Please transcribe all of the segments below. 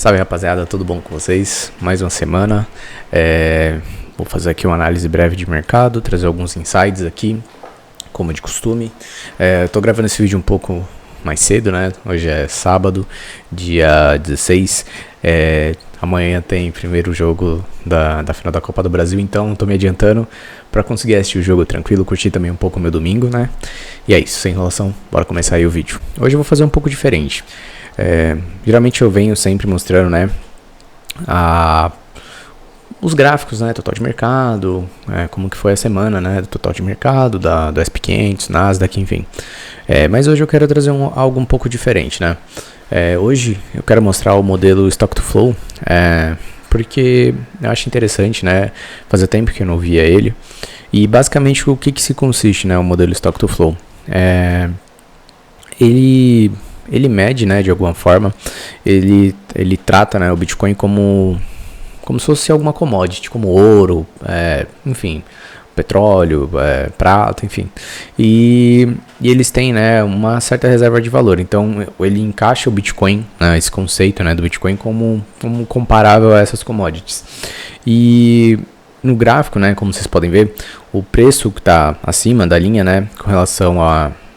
Salve rapaziada, tudo bom com vocês? Mais uma semana. Vou fazer aqui uma análise breve de mercado, trazer alguns insights aqui, como de costume. Tô gravando esse vídeo um pouco mais cedo, né? Hoje é sábado, dia 16. Amanhã tem primeiro jogo da final da Copa do Brasil, então tô me adiantando para conseguir assistir o jogo tranquilo, curtir também um pouco o meu domingo, né? E é isso, sem enrolação, bora começar aí o vídeo. Hoje eu vou fazer um pouco diferente. Geralmente eu venho sempre mostrando, né, os gráficos, né, total de mercado, como que foi a semana, né, do total de mercado, do SP 500, Nasdaq, enfim. Mas hoje eu quero trazer algo um pouco diferente, né. Hoje eu quero mostrar o modelo Stock to Flow, porque eu acho interessante, né, fazia tempo que eu não via ele. E basicamente o que se consiste, né, o modelo Stock to Flow? Ele mede, né, de alguma forma, ele trata, né, o Bitcoin como se fosse alguma commodity, como ouro, enfim, petróleo, prata, enfim. E eles têm, né, uma certa reserva de valor. Então, ele encaixa o Bitcoin, né, esse conceito, né, do Bitcoin como comparável a essas commodities. E no gráfico, né, como vocês podem ver, o preço que está acima da linha, né, com relação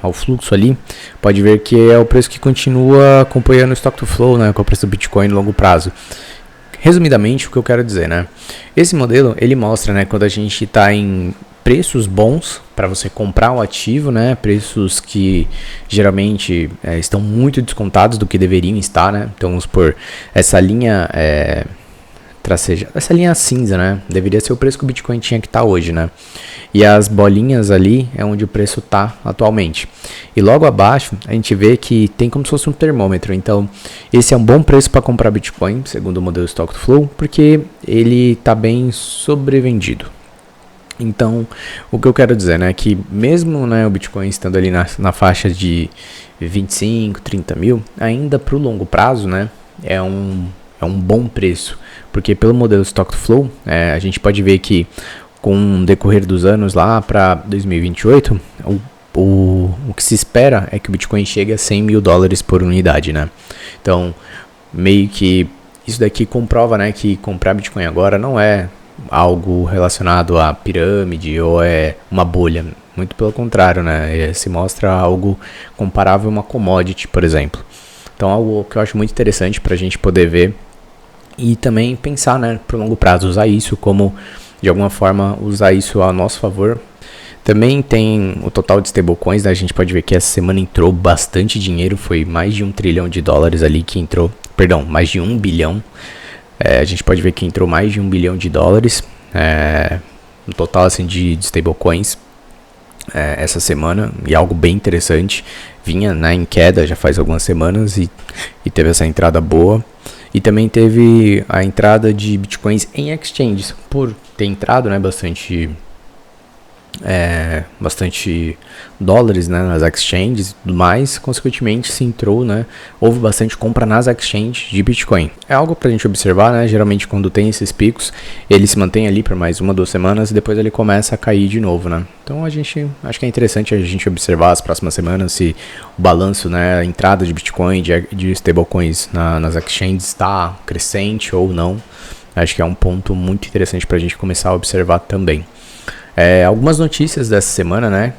ao fluxo ali, pode ver que é o preço que continua acompanhando o Stock to Flow, né, com o preço do Bitcoin no longo prazo. Resumidamente, o que eu quero dizer, né, esse modelo, ele mostra, né, quando a gente está em preços bons para você comprar o ativo, né, preços que geralmente estão muito descontados do que deveriam estar, né, então vamos supor, essa linha essa linha cinza, né, deveria ser o preço que o Bitcoin tinha que estar hoje, né, e as bolinhas ali é onde o preço está atualmente. E logo abaixo a gente vê que tem como se fosse um termômetro. Então esse é um bom preço para comprar Bitcoin, segundo o modelo Stock to Flow, porque ele está bem sobrevendido. Então o que eu quero dizer, né, que mesmo, né, o Bitcoin estando ali na faixa de 25, 30 mil, ainda para o longo prazo, né, é um bom preço, porque pelo modelo Stock to Flow, a gente pode ver que com o decorrer dos anos lá para 2028, o que se espera é que o Bitcoin chegue a $100 mil por unidade, né? Então, meio que isso daqui comprova, né, que comprar Bitcoin agora não é algo relacionado à pirâmide ou é uma bolha. Muito pelo contrário, né? Se mostra algo comparável a uma commodity, por exemplo. Então, algo que eu acho muito interessante para a gente poder ver e também pensar, né, para o longo prazo, usar isso como, de alguma forma, usar isso a nosso favor. Também tem o total de stablecoins, né? A gente pode ver que essa semana entrou bastante dinheiro, foi mais de $1 trilhão ali que entrou, perdão, mais de 1 bilhão. A gente pode ver que entrou mais de $1 bilhão, no total assim, de stablecoins essa semana, e algo bem interessante. Vinha, né, em queda já faz algumas semanas e teve essa entrada boa. E também teve a entrada de Bitcoins em exchanges, por ter entrado, né, bastante dólares, né, nas exchanges e tudo mais. Consequentemente se entrou, né, houve bastante compra nas exchanges de Bitcoin. É algo pra gente observar, né, geralmente quando tem esses picos, ele se mantém ali por mais 1 ou 2 semanas e depois ele começa a cair de novo, né. Então acho que é interessante a gente observar as próximas semanas se o balanço, né, a entrada de Bitcoin, de stablecoins nas exchanges está crescente ou não. Acho que é um ponto muito interessante pra gente começar a observar também. Algumas notícias dessa semana, né?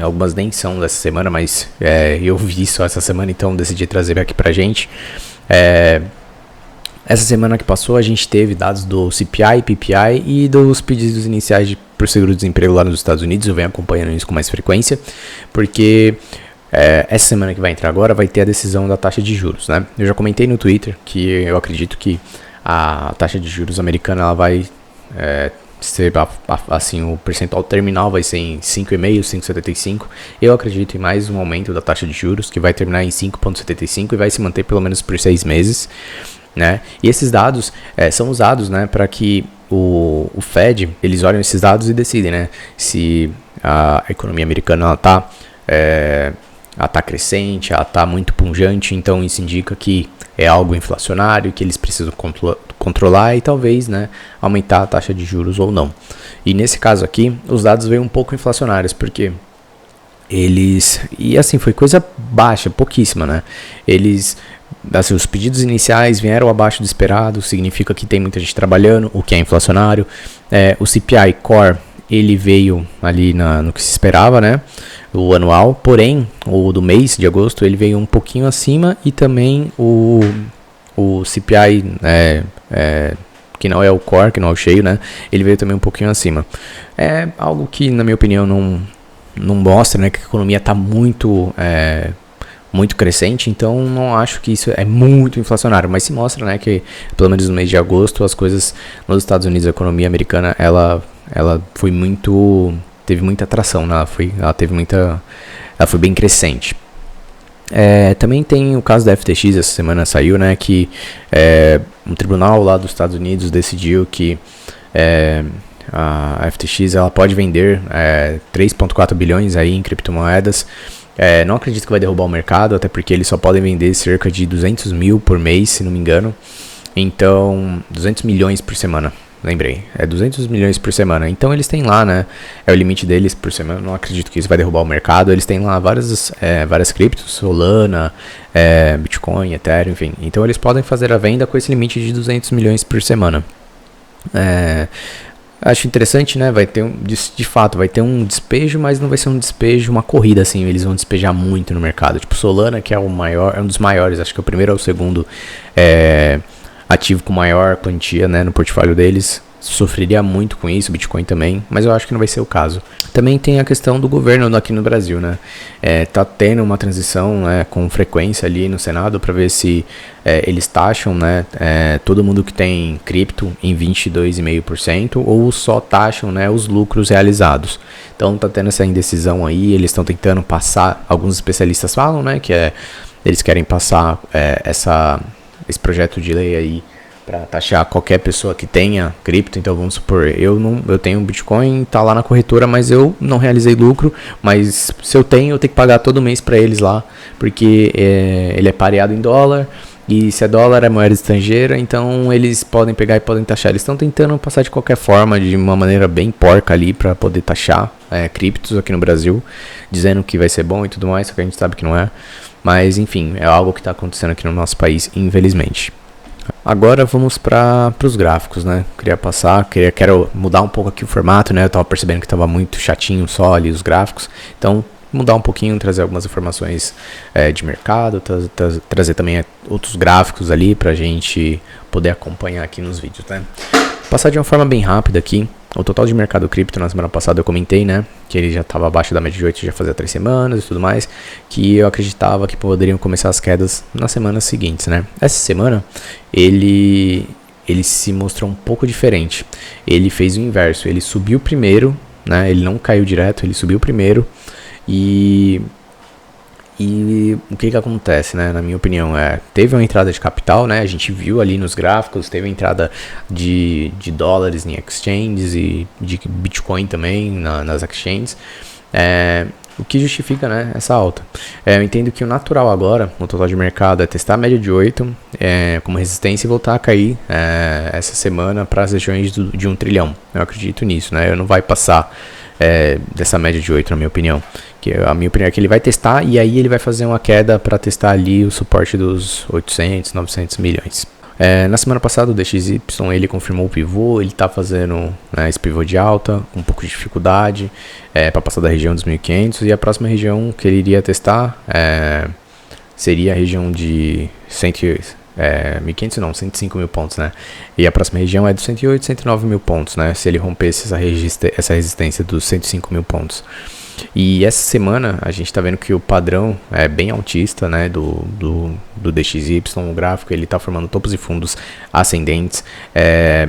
Algumas nem são dessa semana, mas eu vi só essa semana, então decidi trazer aqui pra gente. Essa semana que passou, a gente teve dados do CPI, PPI e dos pedidos iniciais por seguro-desemprego lá nos Estados Unidos. Eu venho acompanhando isso com mais frequência, porque essa semana que vai entrar agora vai ter a decisão da taxa de juros, né? Eu já comentei no Twitter que eu acredito que a taxa de juros americana ela vai assim, o percentual terminal vai ser em 5,5, 5,75. Eu acredito em mais um aumento da taxa de juros, que vai terminar em 5,75 e vai se manter pelo menos por 6 meses, né? E esses dados são usados, né, para que o Fed, eles olham esses dados e decidem, né, se a economia americana ela tá crescente, ela tá muito pungente. Então isso indica que é algo inflacionário, que eles precisam controlar e talvez, né, aumentar a taxa de juros ou não. E nesse caso aqui, os dados veio um pouco inflacionários, porque e assim, foi coisa baixa, pouquíssima, né? Eles assim, os pedidos iniciais vieram abaixo do esperado, significa que tem muita gente trabalhando, o que é inflacionário. O CPI Core, ele veio ali no que se esperava, né? O anual, porém, o do mês de agosto, ele veio um pouquinho acima, e também o CPI, que não é o core, que não é o cheio, né? Ele veio também um pouquinho acima. É algo que, na minha opinião, não mostra, né, que a economia está muito crescente, então não acho que isso é muito inflacionário, mas se mostra, né, que pelo menos no mês de agosto as coisas nos Estados Unidos, a economia americana, ela teve muita atração, né? Ela foi bem crescente. Também tem o caso da FTX, essa semana saiu, né, que um tribunal lá dos Estados Unidos decidiu que a FTX ela pode vender 3,4 bilhões aí em criptomoedas. Não acredito que vai derrubar o mercado, até porque eles só podem vender cerca de 200 mil por mês, se não me engano. Então, 200 milhões por semana. Lembrei, 200 milhões por semana. Então eles têm lá, né, é o limite deles por semana. Não acredito que isso vai derrubar o mercado. Eles têm lá várias criptos, Solana, Bitcoin, Ethereum, enfim. Então eles podem fazer a venda com esse limite de 200 milhões por semana. Acho interessante, né, de fato, vai ter um despejo, mas não vai ser um despejo, uma corrida assim. Eles vão despejar muito no mercado. Tipo Solana, que é um dos maiores, acho que é o primeiro ou o segundo ativo com maior quantia, né, no portfólio deles, sofreria muito com isso, Bitcoin também, mas eu acho que não vai ser o caso. Também tem a questão do governo aqui no Brasil, né, tá tendo uma transição, né, com frequência ali no Senado para ver se eles taxam, né, todo mundo que tem cripto em 22,5% ou só taxam, né, os lucros realizados. Então tá tendo essa indecisão aí, eles estão tentando passar, alguns especialistas falam, né, que eles querem passar esse projeto de lei aí para taxar qualquer pessoa que tenha cripto. Então vamos supor, eu tenho um Bitcoin, tá lá na corretora, mas eu não realizei lucro, mas se eu tenho que pagar todo mês para eles lá, porque ele é pareado em dólar, e se é dólar é moeda estrangeira, então eles podem pegar e podem taxar. Eles estão tentando passar de qualquer forma, de uma maneira bem porca ali, para poder taxar criptos aqui no Brasil, dizendo que vai ser bom e tudo mais, só que a gente sabe que não é. Mas enfim, é algo que está acontecendo aqui no nosso país, infelizmente. Agora vamos para os gráficos, né? Quero mudar um pouco aqui o formato, né? Eu estava percebendo que estava muito chatinho só ali os gráficos, então mudar um pouquinho, trazer algumas informações de mercado, trazer também outros gráficos ali para a gente poder acompanhar aqui nos vídeos, né? Passar de uma forma bem rápida aqui, o total de mercado cripto na semana passada eu comentei, né, que ele já estava abaixo da média de 8 já fazia 3 semanas e tudo mais, que eu acreditava que poderiam começar as quedas nas semanas seguintes, né. Essa semana ele se mostrou um pouco diferente, ele fez o inverso, ele subiu primeiro, né, ele não caiu direto, ele subiu primeiro e o que acontece, né, na minha opinião, teve uma entrada de capital, né, a gente viu ali nos gráficos, teve a entrada de dólares em exchanges e de Bitcoin também nas exchanges, o que justifica, né, essa alta. Eu entendo que o natural agora, no total de mercado, é testar a média de 8 como resistência e voltar a cair essa semana para as regiões de 1 trilhão. Eu acredito nisso, né, não vai passar dessa média de 8, na minha opinião. Que a minha opinião é que ele vai testar e aí ele vai fazer uma queda para testar ali o suporte dos 800, 900 milhões. Na semana passada o DXY ele confirmou o pivô, ele está fazendo esse pivô de alta com um pouco de dificuldade para passar da região dos 1.500 e a próxima região que ele iria testar seria a região de 1.500 não, 105 mil pontos, né? E a próxima região é dos 108, 109 mil pontos, né? Se ele rompesse essa resistência dos 105 mil pontos. E essa semana a gente está vendo que o padrão é bem altista, né, do DXY, o gráfico ele está formando topos e fundos ascendentes.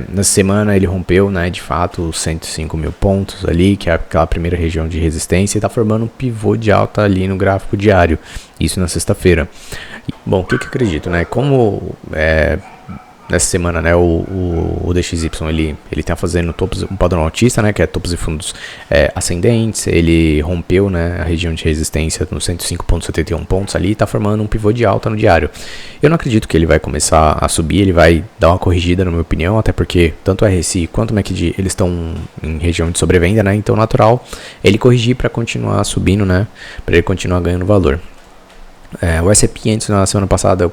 Nessa semana ele rompeu, né, de fato os 105 mil pontos ali, que é aquela primeira região de resistência, e está formando um pivô de alta ali no gráfico diário, isso na sexta-feira. Bom, o que eu acredito, né, como nessa semana, né, o DXY ele tá fazendo um padrão altista, né, que é topos e fundos ascendentes. Ele rompeu, né, a região de resistência nos 105,71 pontos ali, tá formando um pivô de alta no diário. Eu não acredito que ele vai começar a subir, ele vai dar uma corrigida, na minha opinião, até porque tanto o RSI quanto o MACD eles estão em região de sobrevenda, né, então natural ele corrigir para continuar subindo, né, para ele continuar ganhando valor. O S&P 500 na semana passada eu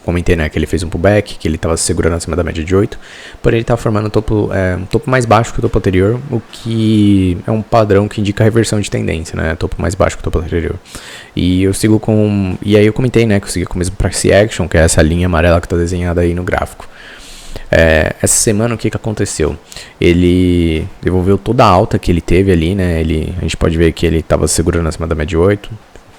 comentei, né, que ele fez um pullback, que ele estava se segurando acima da média de 8, porém ele estava formando um topo mais baixo que o topo anterior, o que é um padrão que indica reversão de tendência, né, topo mais baixo que o topo anterior. E eu sigo e aí eu comentei, né, que eu sigo com o mesmo price action, que é essa linha amarela que está desenhada aí no gráfico. Essa semana o que aconteceu? Ele devolveu toda a alta que ele teve ali, né, a gente pode ver que ele estava segurando acima da média de 8,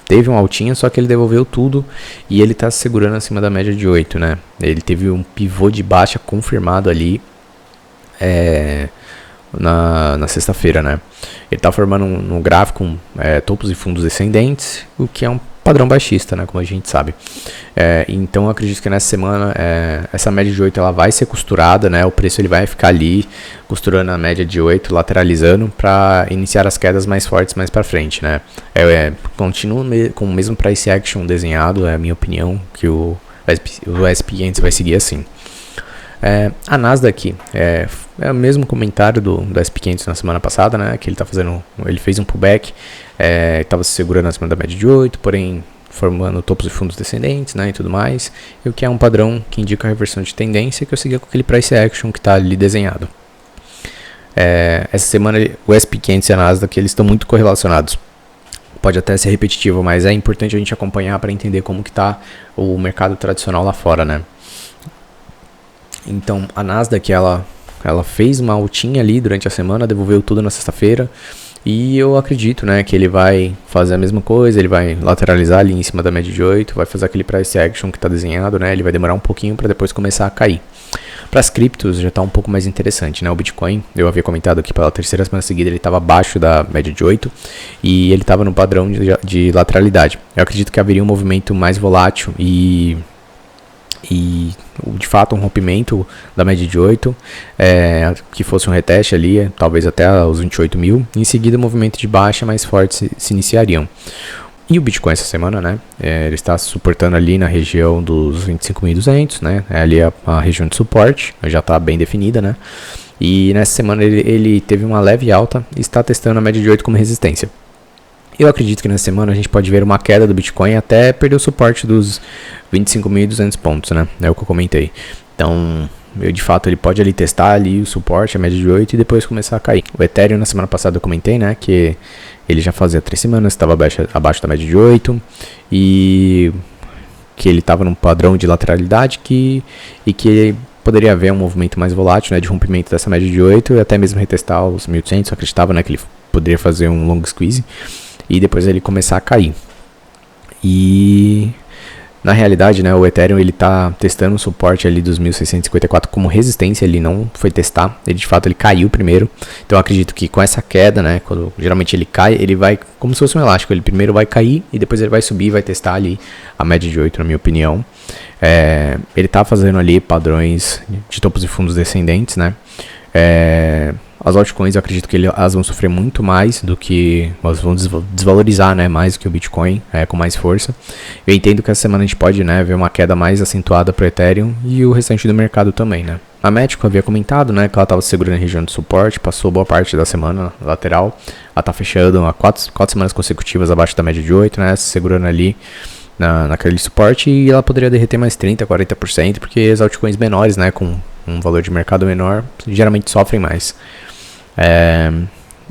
teve uma altinha, só que ele devolveu tudo e ele está se segurando acima da média de 8, né? Ele teve um pivô de baixa confirmado ali na sexta-feira, né? Ele está formando no gráfico topos e fundos descendentes, o que é um padrão baixista, né? Como a gente sabe. Então eu acredito que nessa semana essa média de 8 ela vai ser costurada, né? O preço ele vai ficar ali costurando a média de 8, lateralizando para iniciar as quedas mais fortes mais para frente, né? Continuo com o mesmo price action desenhado, é a minha opinião, que o S&P 500 vai seguir assim. A Nasdaq é o mesmo comentário do S&P 500 na semana passada, né? Que ele fez um pullback, estava se segurando acima da média de 8, porém formando topos e fundos descendentes, né, e tudo mais, e o que é um padrão que indica a reversão de tendência, que eu segui com aquele price action que está ali desenhado. Essa semana o S&P 500 e a Nasdaq eles estão muito correlacionados. Pode até ser repetitivo, mas é importante a gente acompanhar para entender como que está o mercado tradicional lá fora, né? Então a Nasdaq ela fez uma altinha ali durante a semana, devolveu tudo na sexta-feira. E eu acredito, né, que ele vai fazer a mesma coisa, ele vai lateralizar ali em cima da média de 8, vai fazer aquele price action que está desenhado, né, ele vai demorar um pouquinho para depois começar a cair. Para as criptos já está um pouco mais interessante, né, o Bitcoin, eu havia comentado aqui pela terceira semana seguida, ele estava abaixo da média de 8 e ele estava no padrão de lateralidade. Eu acredito que haveria um movimento mais volátil e de fato um rompimento da média de 8, que fosse um reteste ali, talvez até os 28 mil, em seguida movimento de baixa mais forte se iniciariam. E o Bitcoin essa semana, né, ele está suportando ali na região dos 25.200, né, ali a região de suporte, já está bem definida, né, e nessa semana ele teve uma leve alta e está testando a média de 8 como resistência. Eu acredito que nessa semana a gente pode ver uma queda do Bitcoin até perder o suporte dos 25.200 pontos, né? É o que eu comentei. Então, de fato, ele pode ali testar ali o suporte, a média de 8 e depois começar a cair. O Ethereum na semana passada eu comentei, né? Que ele já fazia 3 semanas, estava abaixo da média de 8 e que ele estava num padrão de lateralidade e que poderia haver um movimento mais volátil, né? De rompimento dessa média de 8 e até mesmo retestar os 1.800. Eu acreditava, né? Que ele poderia fazer um long squeeze e depois ele começar a cair. E na realidade, né, o Ethereum ele tá testando o suporte ali dos 1.654 como resistência, ele não foi testar, ele de fato ele caiu primeiro. Então eu acredito que com essa queda, né, quando geralmente ele cai, ele vai como se fosse um elástico, ele primeiro vai cair e depois ele vai subir e vai testar ali a média de 8, na minha opinião. Ele tá fazendo ali padrões de topos e fundos descendentes, né? As altcoins eu acredito que elas vão sofrer muito mais do que, elas vão desvalorizar, né, mais do que o Bitcoin, com mais força. Eu entendo que essa semana a gente pode, né, ver uma queda mais acentuada para o Ethereum e o restante do mercado também, né. A Médico havia comentado, né, que ela estava segurando a região de suporte, passou boa parte da semana lateral, ela está fechando há 4 semanas consecutivas abaixo da média de 8, né, segurando ali naquele suporte, e ela poderia derreter mais 30%, 40%, porque as altcoins menores, né, com um valor de mercado menor, geralmente sofrem mais.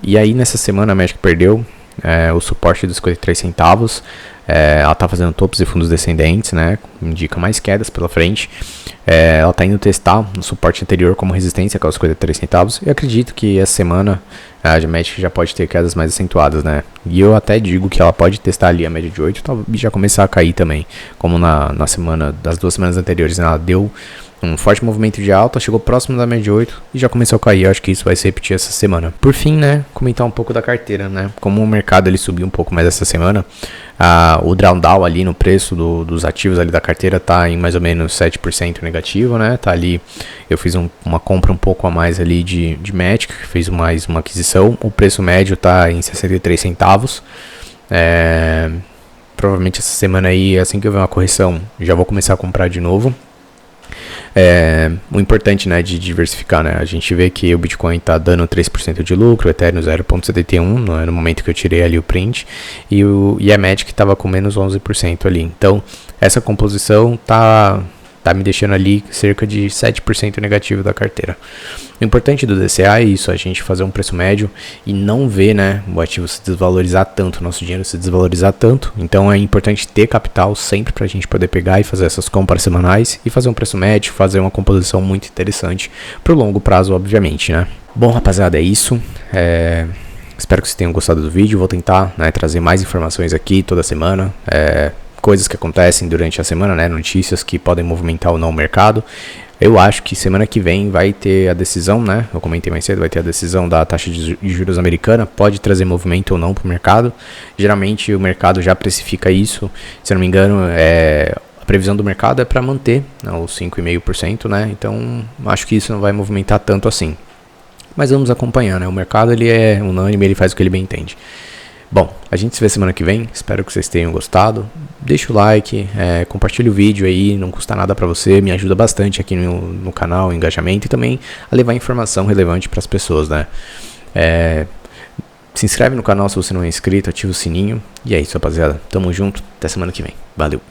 E aí nessa semana a Magic perdeu o suporte dos 53 centavos. Ela está fazendo topos e fundos descendentes, né? Indica mais quedas pela frente. Ela está indo testar no suporte anterior como resistência, que é os 53 centavos. Eu acredito que essa semana a Magic já pode ter quedas mais acentuadas, né? E eu até digo que ela pode testar ali a média de 8 e já começar a cair também. Como na semana das 2 semanas anteriores, né? Ela deu um forte movimento de alta, chegou próximo da média de 8 e já começou a cair. Eu acho que isso vai se repetir essa semana. Por fim, né, comentar um pouco da carteira, né? Como o mercado ele subiu um pouco mais essa semana, o drawdown ali no preço dos ativos ali da carteira tá em mais ou menos 7% negativo, né? Tá ali, eu fiz uma compra um pouco a mais ali de Matic, fiz mais uma aquisição. O preço médio tá em 63 centavos. Provavelmente essa semana aí, assim que eu ver uma correção, já vou começar a comprar de novo. O importante, né, de diversificar, né, a gente vê que o Bitcoin está dando 3% de lucro, o Ethereum 0,71, no momento que eu tirei ali o print, e a Magic estava com menos 11% ali. Então, essa composição tá me deixando ali cerca de 7% negativo da carteira. O importante do DCA é isso, a gente fazer um preço médio e não ver, né, o ativo se desvalorizar tanto, o nosso dinheiro se desvalorizar tanto. Então é importante ter capital sempre para a gente poder pegar e fazer essas compras semanais e fazer um preço médio, fazer uma composição muito interessante para o longo prazo, obviamente, né. Bom, rapaziada, é isso. Espero que vocês tenham gostado do vídeo. Vou tentar, né, trazer mais informações aqui toda semana. Coisas que acontecem durante a semana, né, notícias que podem movimentar ou não o mercado. Eu acho que semana que vem vai ter a decisão, né, eu comentei mais cedo, vai ter a decisão da taxa de juros americana, pode trazer movimento ou não para o mercado. Geralmente o mercado já precifica isso, se eu não me engano, a previsão do mercado é para manter, né, os 5,5%, né, então acho que isso não vai movimentar tanto assim. Mas vamos acompanhar, né, o mercado ele é unânime, ele faz o que ele bem entende. Bom, a gente se vê semana que vem, espero que vocês tenham gostado. Deixa o like, compartilha o vídeo aí, não custa nada pra você, me ajuda bastante aqui no canal, o engajamento e também a levar informação relevante para as pessoas, né? Se inscreve no canal se você não é inscrito, ativa o sininho. E é isso, rapaziada. Tamo junto, até semana que vem. Valeu!